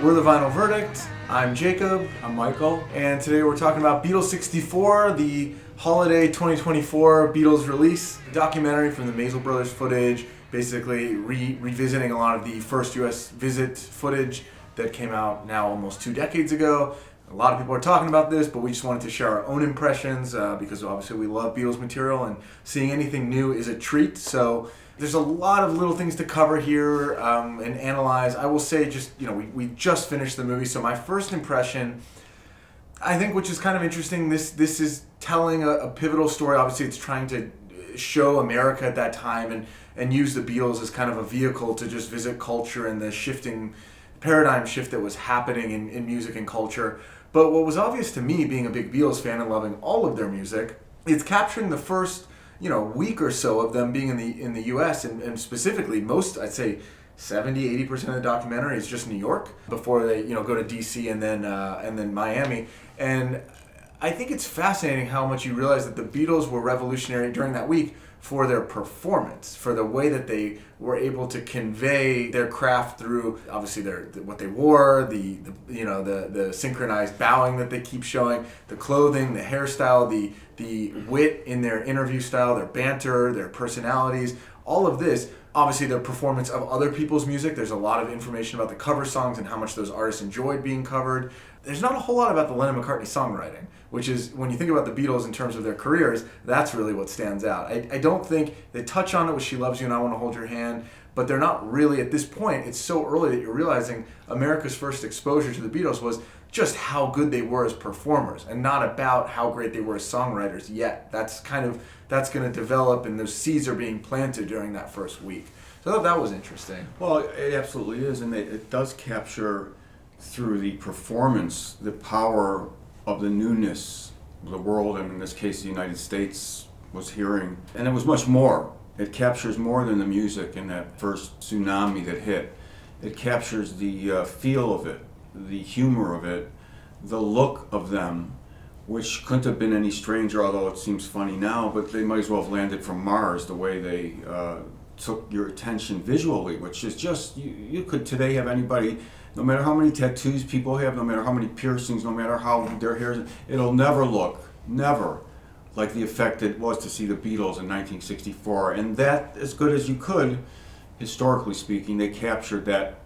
We're the Vinyl Verdict. I'm Jacob. I'm Michael. And today we're talking about Beatles 64, the holiday 2024 Beatles release. A documentary from the Maisel Brothers footage, basically revisiting a lot of the first US visit footage that came out now almost 2 decades ago. A lot of people are talking about this, but we just wanted to share our own impressions because obviously we love Beatles material and seeing anything new is a treat. So there's a lot of little things to cover here and analyze. I will say we just finished the movie, so my first impression, I think, which is kind of interesting, this is telling a pivotal story. Obviously it's trying to show America at that time and use the Beatles as kind of a vehicle to just visit culture and the shifting paradigm shift that was happening in music and culture. But what was obvious to me, being a big Beatles fan and loving all of their music, it's capturing the first week or so of them being in the U.S. and specifically most, I'd say 70-80% of the documentary is just New York before they go to D.C. and then Miami. And I think it's fascinating how much you realize that the Beatles were revolutionary during that week for their performance, for the way that they were able to convey their craft through obviously what they wore, the synchronized bowing that they keep showing, the clothing, the hairstyle, the wit in their interview style, their banter, their personalities, all of this. Obviously their performance of other people's music. There's a lot of information about the cover songs and how much those artists enjoyed being covered. There's not a whole lot about the Lennon-McCartney songwriting, which is, when you think about the Beatles in terms of their careers, that's really what stands out. I don't think they touch on it with She Loves You and I Want to Hold Your Hand, but they're not really, at this point, it's so early that you're realizing America's first exposure to the Beatles was just how good they were as performers and not about how great they were as songwriters yet. That's going to develop, and those seeds are being planted during that first week. So I thought that was interesting. Well, it absolutely is, and it does capture through the performance the power of the newness the world, and in this case the United States, was hearing. And it was much more. It captures more than the music in that first tsunami that hit. It captures the feel of it, the humor of it, the look of them, which couldn't have been any stranger, although it seems funny now, but they might as well have landed from Mars, the way they took your attention visually, which is just, you could today have anybody, no matter how many tattoos people have, no matter how many piercings, no matter how their hair is, it'll never like the effect it was to see the Beatles in 1964. And that, as good as you could, historically speaking, they captured that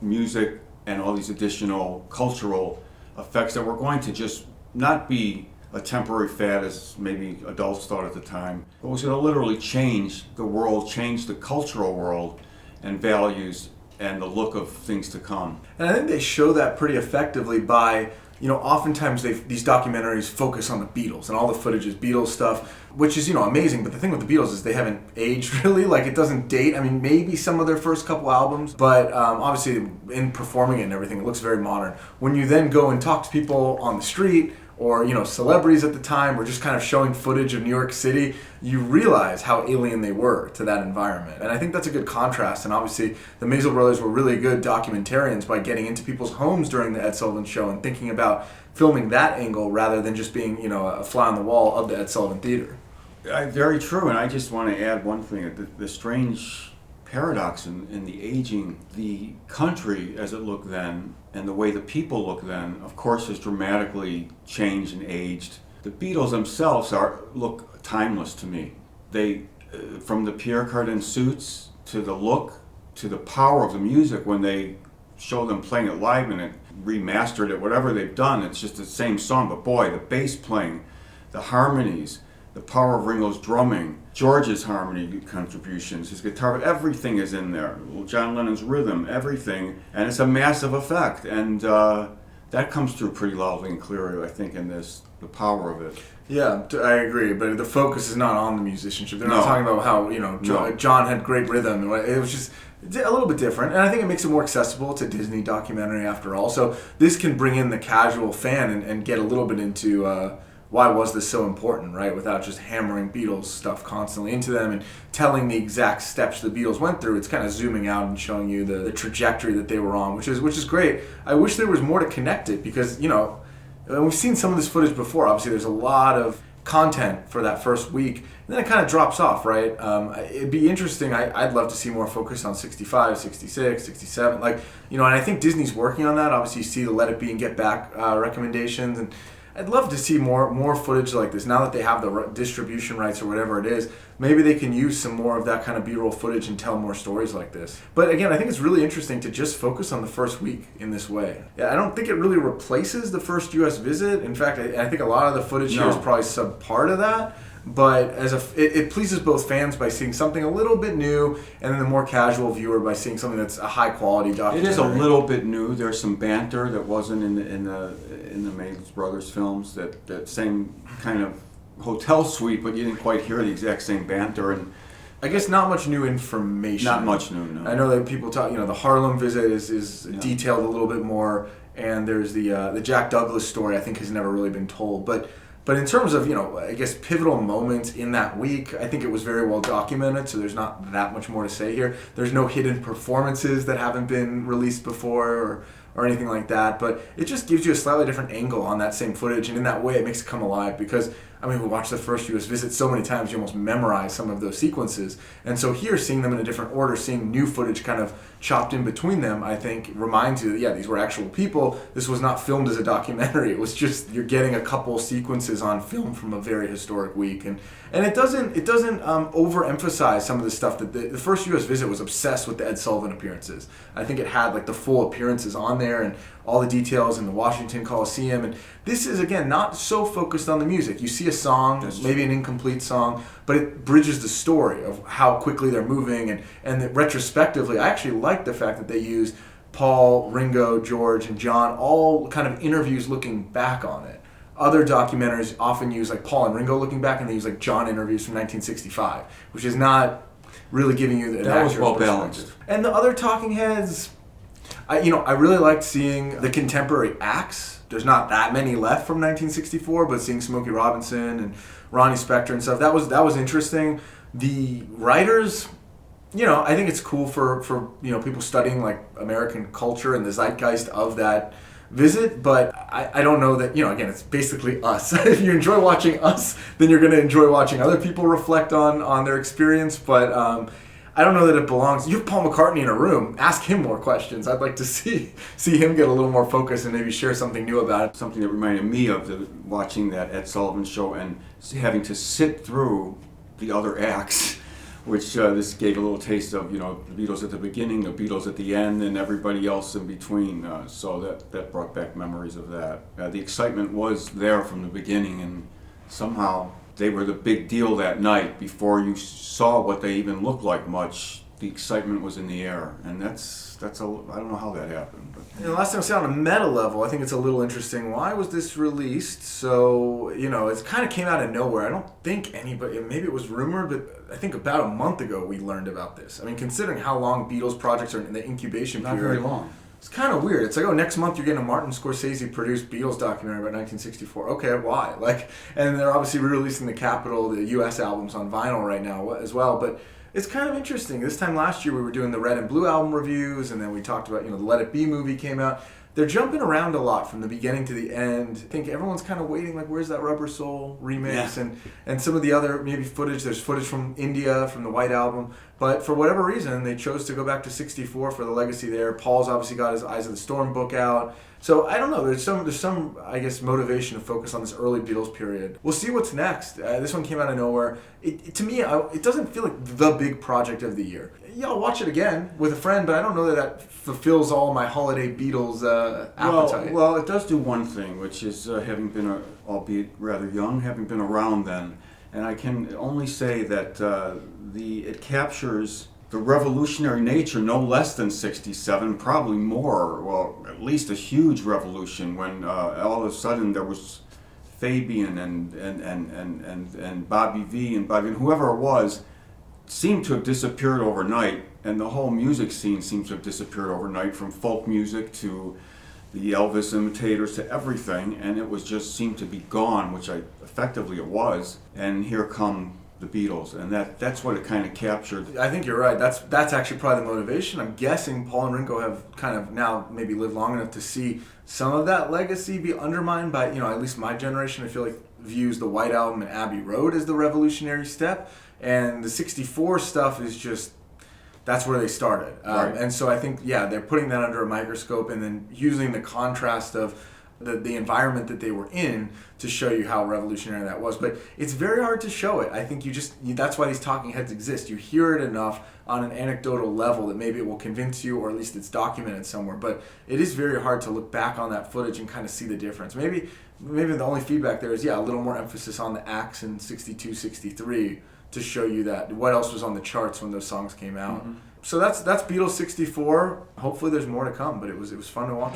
music and all these additional cultural effects that were going to just not be a temporary fad as maybe adults thought at the time, but was going to literally change the world, change the cultural world and values and the look of things to come. And I think they show that pretty effectively by, oftentimes these documentaries focus on the Beatles and all the footage is Beatles stuff, which is, amazing. But the thing with the Beatles is they haven't aged really. Like, it doesn't date. I mean, maybe some of their first couple albums, but obviously in performing it and everything, it looks very modern. When you then go and talk to people on the street, or celebrities at the time, or just kind of showing footage of New York City, you realize how alien they were to that environment. And I think that's a good contrast. And obviously the Maisel brothers were really good documentarians by getting into people's homes during the Ed Sullivan Show and thinking about filming that angle rather than just being a fly on the wall of the Ed Sullivan Theater. Very true. And I just want to add one thing, the strange paradox in the aging. The country as it looked then and the way the people look then, of course, has dramatically changed and aged. The Beatles themselves look timeless to me. They, from the Pierre Cardin suits to the look to the power of the music, when they show them playing it live and it remastered it, whatever they've done, it's just the same song. But boy, the bass playing, the harmonies, the power of Ringo's drumming, George's harmony contributions, his guitar, everything is in there. John Lennon's rhythm, everything, and it's a massive effect. And that comes through pretty loudly and clearly, I think, in this, the power of it. Yeah, I agree, but the focus is not on the musicianship. They're not talking about how, John had great rhythm. It was just a little bit different, and I think it makes it more accessible. It's a Disney documentary after all, so this can bring in the casual fan and get a little bit into why was this so important, right? Without just hammering Beatles stuff constantly into them and telling the exact steps the Beatles went through. It's kind of zooming out and showing you the trajectory that they were on, which is great. I wish there was more to connect it because, we've seen some of this footage before. Obviously, there's a lot of content for that first week, and then it kind of drops off, right? It'd be interesting. I'd love to see more focus on 65, 66, 67. Like, and I think Disney's working on that. Obviously, you see the Let It Be and Get Back recommendations, and I'd love to see more footage like this. Now that they have the distribution rights or whatever it is, maybe they can use some more of that kind of B-roll footage and tell more stories like this. But again, I think it's really interesting to just focus on the first week in this way. Yeah, I don't think it really replaces the first U.S. visit. In fact, I think a lot of the footage here is probably subpart of that. But it pleases both fans by seeing something a little bit new, and then the more casual viewer by seeing something that's a high quality documentary. It is a little bit new. There's some banter that wasn't in the Mays Brothers films. That same kind of hotel suite, but you didn't quite hear the exact same banter. And I guess not much new information. Not much new. No. I know that people talk. The Harlem visit is detailed a little bit more, and there's the Jack Douglas story. I think has never really been told, But in terms of, I guess pivotal moments in that week, I think it was very well documented, so there's not that much more to say here. There's no hidden performances that haven't been released before or anything like that, but it just gives you a slightly different angle on that same footage, and in that way it makes it come alive because, we watched the first U.S. visit so many times you almost memorize some of those sequences. And so here, seeing them in a different order, seeing new footage kind of chopped in between them, I think reminds you that, these were actual people. This was not filmed as a documentary. It was just, you're getting a couple sequences on film from a very historic week. And it doesn't overemphasize some of the stuff that the first U.S. visit was obsessed with the Ed Sullivan appearances. I think it had like the full appearances on there and all the details in the Washington Coliseum. And this is, again, not so focused on the music. You see a song, maybe an incomplete song, but it bridges the story of how quickly they're moving. And that retrospectively, I actually like the fact that they used Paul, Ringo, George, and John, all kind of interviews looking back on it. Other documentaries often use like Paul and Ringo looking back, and they use like John interviews from 1965, which is not really giving you an that was accurate well perspective. balanced. And the other talking heads, I really liked seeing the contemporary acts. There's not that many left from 1964, but seeing Smokey Robinson and Ronnie Spector and stuff, that was interesting. The writers, I think it's cool for people studying like American culture and the zeitgeist of that visit, but I don't know that, again, it's basically us. If you enjoy watching us, then you're going to enjoy watching other people reflect on their experience, but I don't know that it belongs. You have Paul McCartney in a room. Ask him more questions. I'd like to see him get a little more focus and maybe share something new about it. Something that reminded me of watching that Ed Sullivan show and having to sit through the other acts, which this gave a little taste of, the Beatles at the beginning, the Beatles at the end, and everybody else in between. So that brought back memories of that. The excitement was there from the beginning, and somehow they were the big deal that night. Before you saw what they even looked like much, the excitement was in the air, and that's I don't know how that happened. But. Last time I said on a meta level, I think it's a little interesting. Why was this released? So, it kind of came out of nowhere. I don't think anybody, maybe it was rumored, but I think about a month ago we learned about this. Considering how long Beatles projects are in the incubation period. Not very long. It's kind of weird. It's like, next month you're getting a Martin Scorsese-produced Beatles documentary about 1964. Okay, why? And they're obviously re-releasing the Capitol, the U.S. albums on vinyl right now as well. But it's kind of interesting. This time last year we were doing the Red and Blue album reviews, and then we talked about, the Let It Be movie came out. They're jumping around a lot from the beginning to the end. I think everyone's kind of waiting, where's that Rubber Soul remix? Yeah. And some of the other maybe footage. There's footage from India, from the White Album. But for whatever reason, they chose to go back to 64 for the legacy there. Paul's obviously got his Eyes of the Storm book out. So I don't know. There's some I guess motivation to focus on this early Beatles period. We'll see what's next. This one came out of nowhere. To me, it doesn't feel like the big project of the year. Yeah, I'll watch it again with a friend, but I don't know that fulfills all my holiday Beatles appetite. Well, it does do one thing, which is having been, albeit rather young, having been around then, and I can only say that it captures the revolutionary nature no less than 67, probably more, well, at least a huge revolution when all of a sudden there was Fabian and Bobby V and whoever it was seemed to have disappeared overnight, and the whole music scene seems to have disappeared overnight, from folk music to the Elvis imitators to everything, and it was just seemed to be gone, which effectively it was, and here come the Beatles, and that's what it kind of captured. I think you're right. That's actually probably the motivation. I'm guessing Paul and Ringo have kind of now maybe lived long enough to see some of that legacy be undermined by, at least my generation. I feel like views the White Album and Abbey Road as the revolutionary step, and the 64 stuff is just, that's where they started. Right. And so I think, yeah, they're putting that under a microscope and then using the contrast of the environment that they were in to show you how revolutionary that was. But it's very hard to show it. I think that's why these talking heads exist. You hear it enough on an anecdotal level that maybe it will convince you, or at least it's documented somewhere. But it is very hard to look back on that footage and kind of see the difference. Maybe the only feedback there is, yeah, a little more emphasis on the acts in 62, 63 to show you that what else was on the charts when those songs came out. Mm-hmm. So that's Beatles 64. Hopefully there's more to come, but it was fun to watch.